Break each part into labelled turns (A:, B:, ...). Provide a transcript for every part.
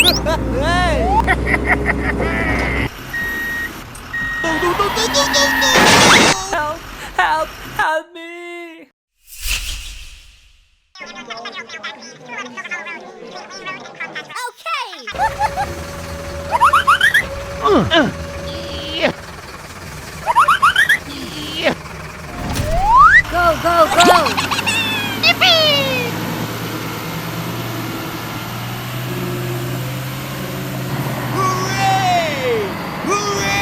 A: Hey! Help! Help! Help me!
B: Go, go, go!
A: Hooray! Hooray!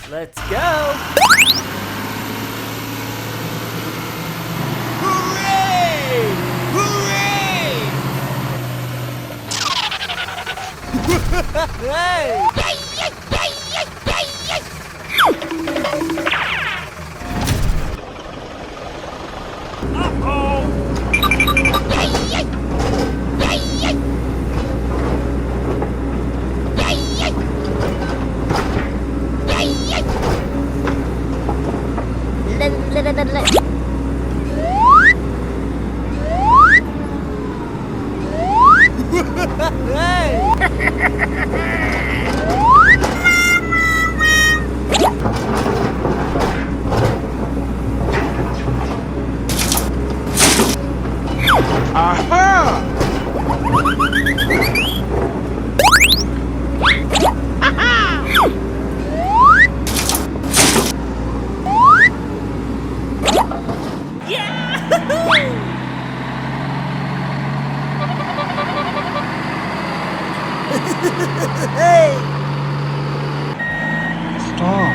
A: Let's go! Hooray! Hooray! Hey! Hey!
C: Aha!
A: Hey!
C: Stop.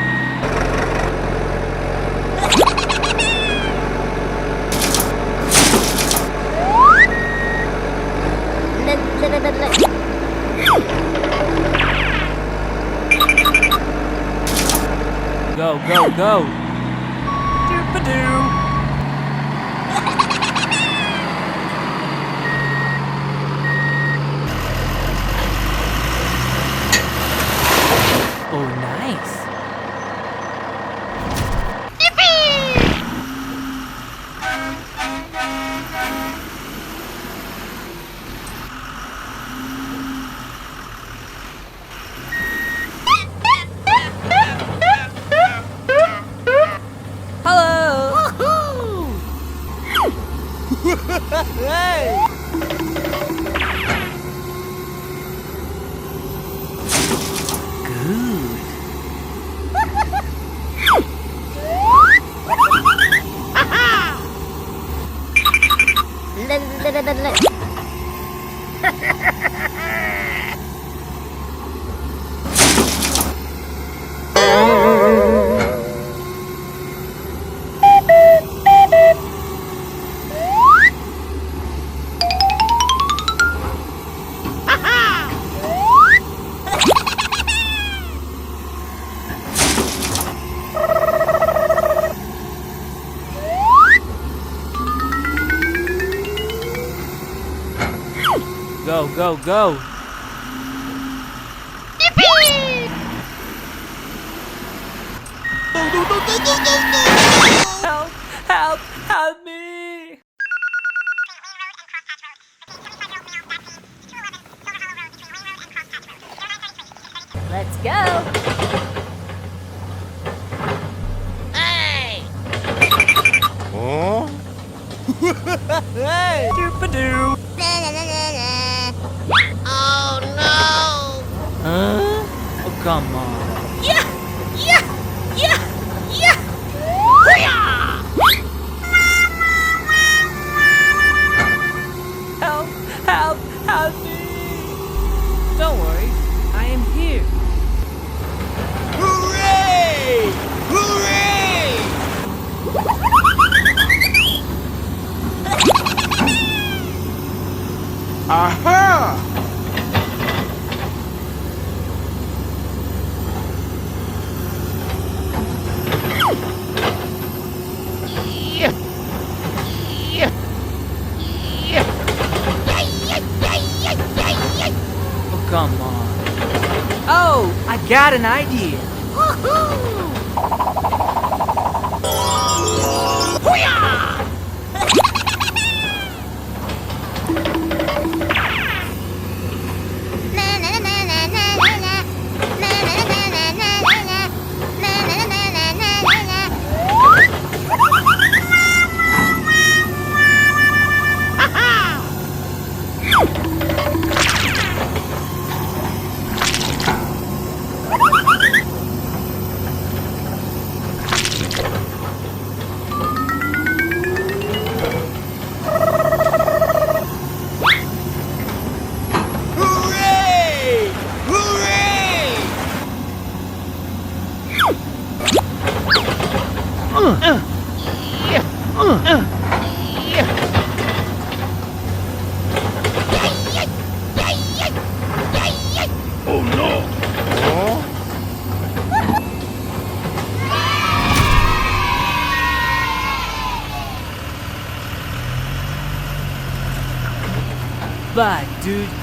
A: Go, go, go! Doop-a-doo! Oh, nice! Hello! Hey! Go, go, go! Help! Help! Help me!
B: Let's go! Hey!
C: Huh?
A: Hey! Doop-a-doo!
B: Oh no!
A: Huh? Oh, come on.
B: Yeah! Yeah! Yeah! Yeah!
A: Help! Help! Help me! Don't worry, I am here. Hooray! Hooray!
C: Aha!
A: Oh, come on. Oh, I got an idea.
C: Hooray! Hooray! Oh no!
A: Bye, dude.